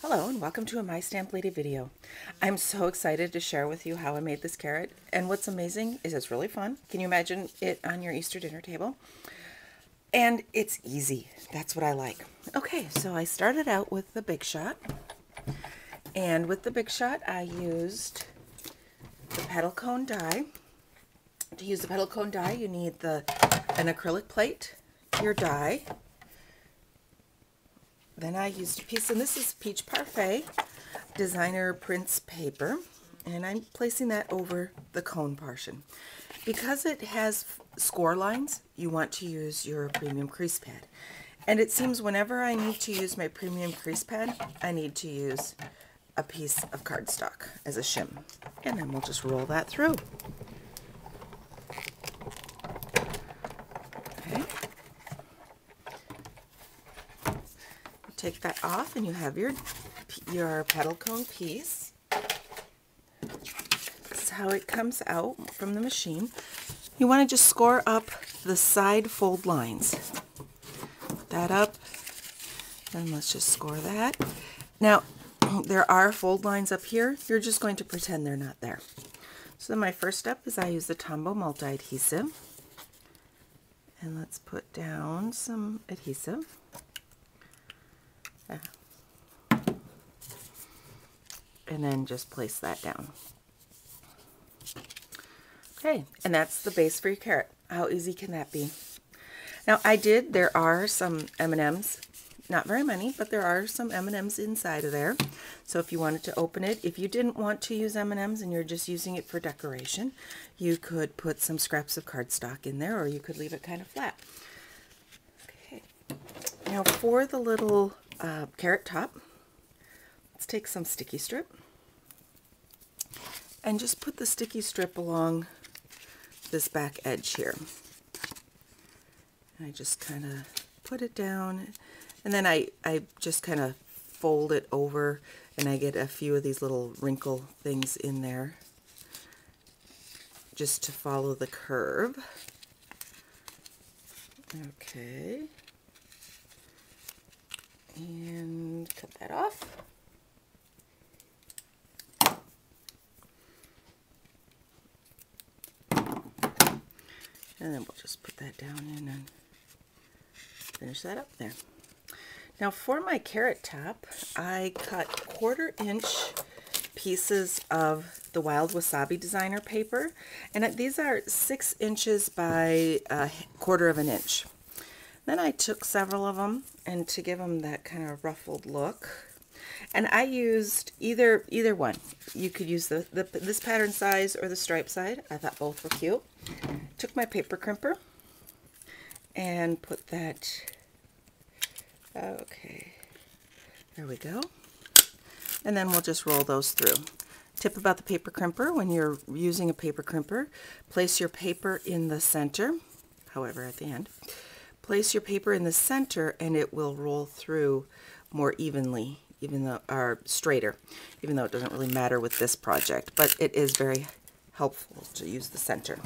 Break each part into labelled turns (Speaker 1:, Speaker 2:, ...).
Speaker 1: Hello and welcome to a My Stamp Lady video. I'm so excited to share with you how I made this carrot, and what's amazing is it's really fun. Can you imagine it on your Easter dinner table? And it's easy. That's what I like. Okay, so I started out with the Big Shot, and with the Big Shot I used the petal cone die. To use the petal cone die you need an acrylic plate, your die. Then I used a piece, and this is Peach Parfait designer prints paper, and I'm placing that over the cone portion. Because it has score lines, you want to use your premium crease pad. And it seems whenever I need to use my premium crease pad, I need to use a piece of cardstock as a shim. And then we'll just roll that through. Okay. Take that off and you have your petal cone piece. This is how it comes out from the machine. You want to just score up the side fold lines. Put that up, and let's just score that. Now, there are fold lines up here. You're just going to pretend they're not there. So my first step is I use the Tombow multi-adhesive. And let's put down some adhesive. And then just place that down. Okay, and that's the base for your carrot. How easy can that be? Now there are some M&Ms, not very many, but there are some M&Ms inside of there. So if you wanted to open it, if you didn't want to use M&Ms and you're just using it for decoration, you could put some scraps of cardstock in there, or you could leave it kind of flat. Okay, now for the little carrot top, let's take some sticky strip and just put the sticky strip along this back edge here. I just kind of put it down, and then I just kind of fold it over, and I get a few of these little wrinkle things in there just to follow the curve. Okay. And cut that off. And then we'll just put that down in and finish that up there. Now for my carrot top, I cut 1/4 inch pieces of the Wild Wasabi designer paper, and these are 6 inches by 1/4 of an inch. Then I took several of them, and to give them that kind of ruffled look, and I used either one. You could use this pattern size or the stripe side. I thought both were cute. Took my paper crimper and put that, okay, there we go. And then we'll just roll those through. Tip about the paper crimper: when you're using a paper crimper, place your paper in the center, however at the end. Place your paper in the center and it will roll through more evenly, or straighter, even though it doesn't really matter with this project, but it is very helpful to use the center.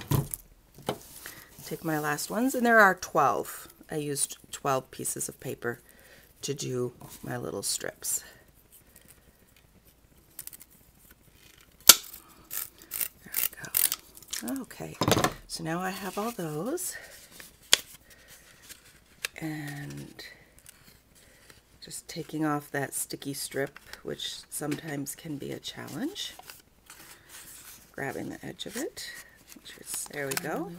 Speaker 1: Take my last ones, and there are 12. I used 12 pieces of paper to do my little strips. There we go. Okay, so now I have all those. And just taking off that sticky strip, which sometimes can be a challenge. Grabbing the edge of it. There we go.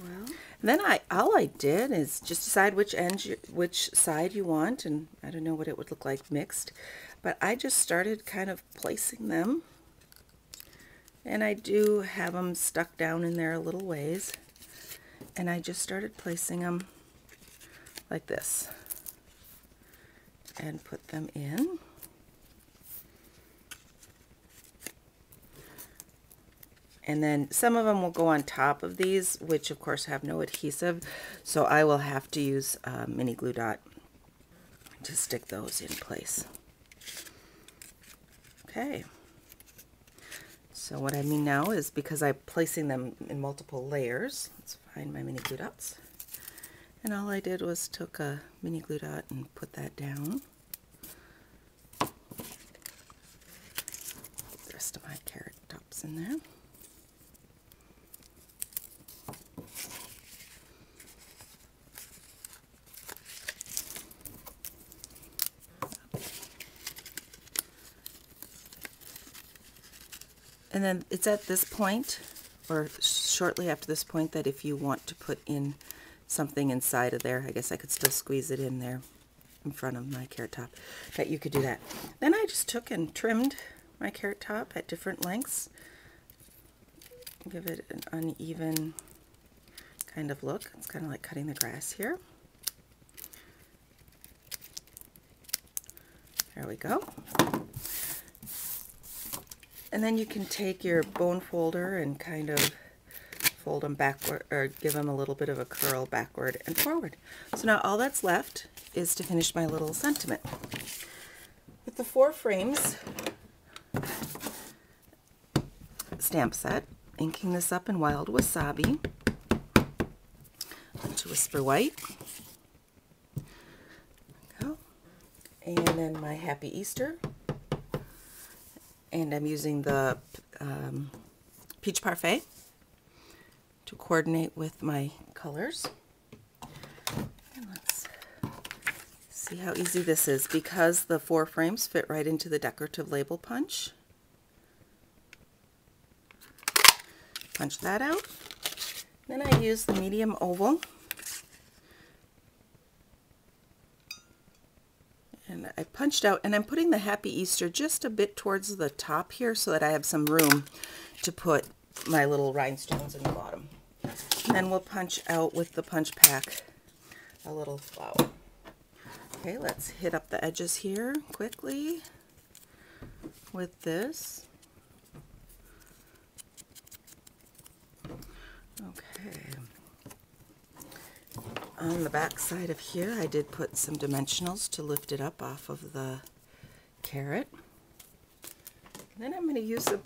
Speaker 1: And then all I did is just decide which side you want, and I don't know what it would look like mixed, but I just started kind of placing them, and I do have them stuck down in there a little ways, and I just started placing them like this and put them in. And then some of them will go on top of these, which of course have no adhesive, so I will have to use mini glue dot to stick those in place. Okay, so what I mean now is, because I'm placing them in multiple layers, let's find my mini glue dots. And all I did was took a mini glue dot and put that down. stamps in there. And then it's at this point, or shortly after this point, that if you want to put in something inside of there, I guess I could still squeeze it in there in front of my Carrot Top, that you could do that. Then I just took and trimmed my Carrot Top at different lengths. Give it an uneven kind of look. It's kind of like cutting the grass here. There we go. And then you can take your bone folder and kind of fold them backward, or give them a little bit of a curl backward and forward. So now all that's left is to finish my little sentiment. With the 4 frames stamp set, inking this up in Wild Wasabi, to Whisper White. There we go. And then my Happy Easter. And I'm using the Peach Parfait to coordinate with my colors. And let's see how easy this is, because the 4 frames fit right into the decorative label punch. Punch that out. Then I use the medium oval. And I punched out, and I'm putting the Happy Easter just a bit towards the top here so that I have some room to put my little rhinestones in the bottom. And then we'll punch out with the punch pack a little flower. Okay, let's hit up the edges here quickly with this. Okay. On the back side of here, I did put some dimensionals to lift it up off of the carrot. And then I'm going to use the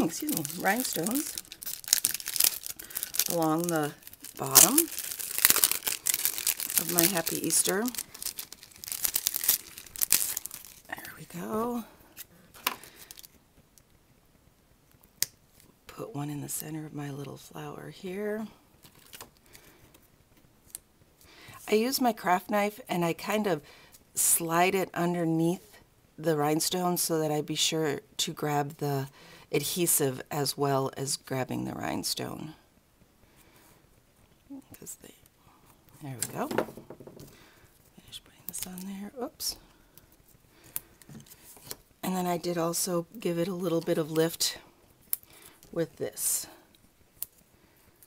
Speaker 1: excuse me, rhinestones along the bottom of my Happy Easter. There we go. Put one in the center of my little flower here. I use my craft knife and I kind of slide it underneath the rhinestones so that I be sure to grab the adhesive as well as grabbing the rhinestone. There we go. Finish putting this on there. Oops. And then I did also give it a little bit of lift with this.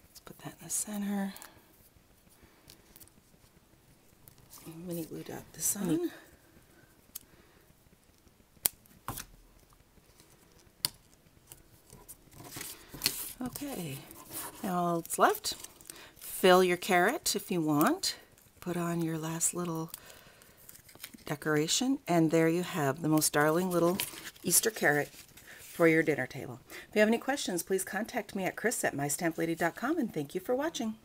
Speaker 1: Let's put that in the center. Mini glue dot this on. Okay, now all that's left, fill your carrot if you want, put on your last little decoration, and there you have the most darling little Easter carrot for your dinner table. If you have any questions, please contact me at chris@mystamplady.com, and thank you for watching.